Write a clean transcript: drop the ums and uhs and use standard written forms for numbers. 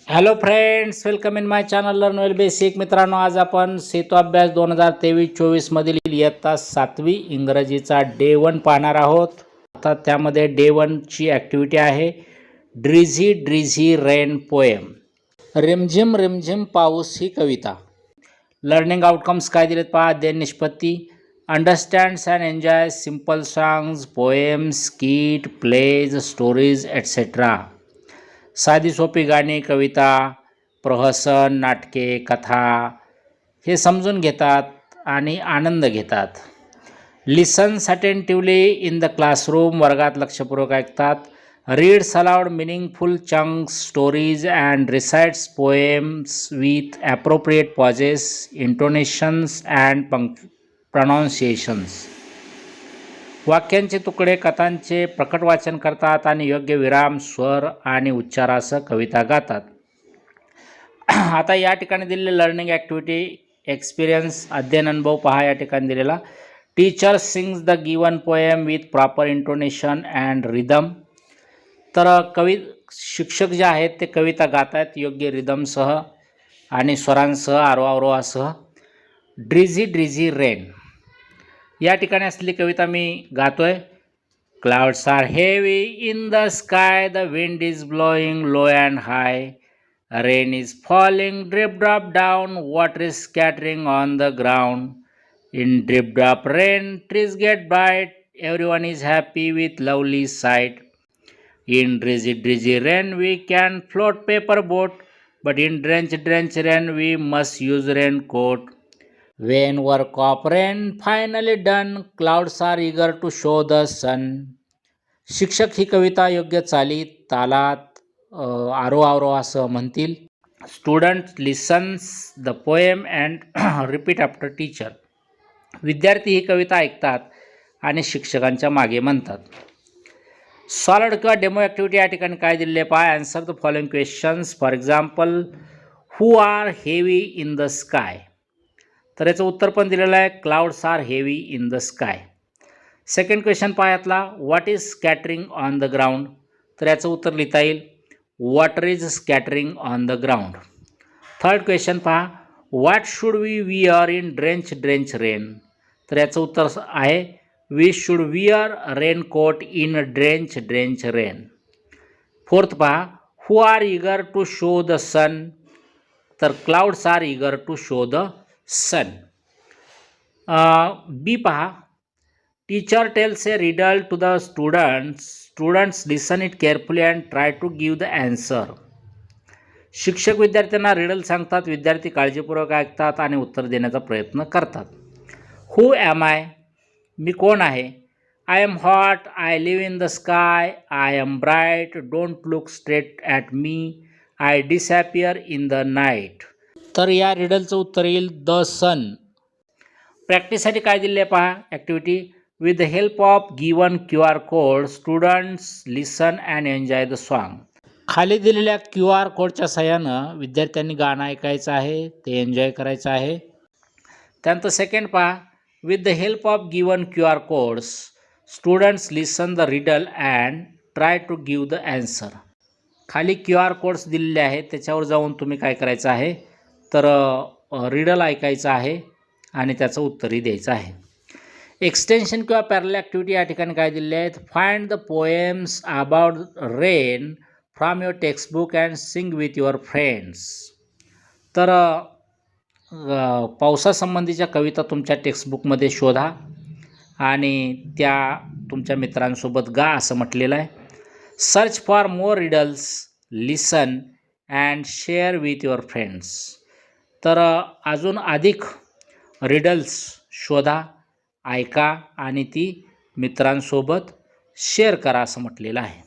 Hello friends, welcome in my channel learn well basic. मित्रांनो, आज आपण सेतू अभ्यास 2023-24 मधील इयत्ता 7वी इंग्रजीचा डे 1 पाहणार आहोत. आता त्यामध्ये डे 1 ची ॲक्टिव्हिटी आहे ड्रिझी ड्रिझी रेन पोएम. रिमझिम रिमझिम पाऊस ही कविता. लर्निंग आउटकम्स काय दिलेत पहा. अध्ययन निष्पत्ती: understands and enjoy simple songs, poems, skit, plays, stories etcetera. साधी सोपी गाणी, कविता, प्रहसन, नाटके, कथा हे समजून घेतात आणि आनंद घेतात. Listens attentively in the classroom, वर्गात लक्षपूर्वक ऐकतात. Reads aloud meaningful chunks, stories and recites poems with appropriate pauses, intonations and pronunciations. वाक्यांचे तुकडे, कथांचे प्रकट वाचन करतात आणि योग्य विराम, स्वर आणि उच्चारासह कविता गातात. आता या ठिकाणी दिलेले लर्निंग ॲक्टिव्हिटी एक्सपिरियन्स, अध्ययन अनुभव पहा. या ठिकाणी दिलेला teacher sings the given poem with proper intonation and rhythm. तर शिक्षक जे आहेत ते कविता गात आहेत योग्य रिदमसह आणि स्वरांसह, आरोहासह. ड्रिझी ड्रिझी रेन या ठिकाणी असलेली कविता मी गातोय. Clouds are heavy in the sky, the wind is blowing low and high, rain is falling drip drop down, water is scattering on the ground. In drip drop rain trees get bright, everyone is happy with lovely sight. In drizzy drizzy rain we can float paper boat, but in drench rain we must use raincoat. When work of rain finally done, clouds are eager to show the sun. शिक्षक ही कविता योग्य चालीत, तालात, आरोहासह म्हणतील. Student lessons the poem and repeat after teacher. विद्यार्थी ही कविता ऐकतात आणि शिक्षकांच्या मागे म्हणतात. Solid किंवा डेमो ॲक्टिव्हिटी या ठिकाणी काय दिलेले पहा. Answer the following questions. For example, who are heavy in the sky. तर याचं उत्तर पण दिलेलं आहे, clouds are heavy in the sky. Second question पहा यातला, what is scattering on the ground. तर याचं उत्तर लिहिता येईल, water is scattering on the ground. Third question पहा, what should we wear in drench rain. तर याचं उत्तर आहे, we should wear raincoat in drench rain. Fourth पहा, who are eager to show the sun. तर clouds are eager to show the sun. B पहा, teacher tells a riddle to the students listen it carefully and try to give the answer. शिक्षक विद्यार्थ्यांना riddle सांगतात, विद्यार्थी काळजीपूर्वक ऐकतात आणि उत्तर देण्याचा प्रयत्न करतात. हू ॲम आय. मी कोण आहे. I am hot, I live in the sky, I am bright, don't look straight at me, I disappear in the night. तर या रिडलचं उत्तर येईल द सन. प्रॅक्टिससाठी काय दिले पहा activity. With the help of given QR code, students listen and enjoy the song. खाली दिलेल्या QR कोडच्या सहाय्यानं विद्यार्थ्यांनी गाणं ऐकायचं आहे, ते एन्जॉय करायचं आहे. त्यानंतर सेकंड पहा, with the help of given QR codes, students listen the riddle and try to give the answer. खाली QR कोड्स दिलेले आहेत, त्याच्यावर जाऊन तुम्ही काय करायचं आहे, तर रिडल ऐकायचं आहे आणि त्याचं उत्तरही द्यायचं आहे. एक्सटेन्शन किंवा पॅरल ॲक्टिव्हिटी या ठिकाणी काय दिलेले आहेत. Find the poems about rain from your textbook and sing with your friends. तर पावसासंबंधीच्या कविता तुमच्या टेक्स्टबुकमध्ये शोधा आणि त्या तुमच्या मित्रांसोबत गा असं म्हटलेलं आहे. Search for more riddles, listen and share with your friends. तर अजून अधिक रिडल्स शोधा, ऐका आणि ती मित्रांसोबत शेअर करा असं म्हटलेलं आहे.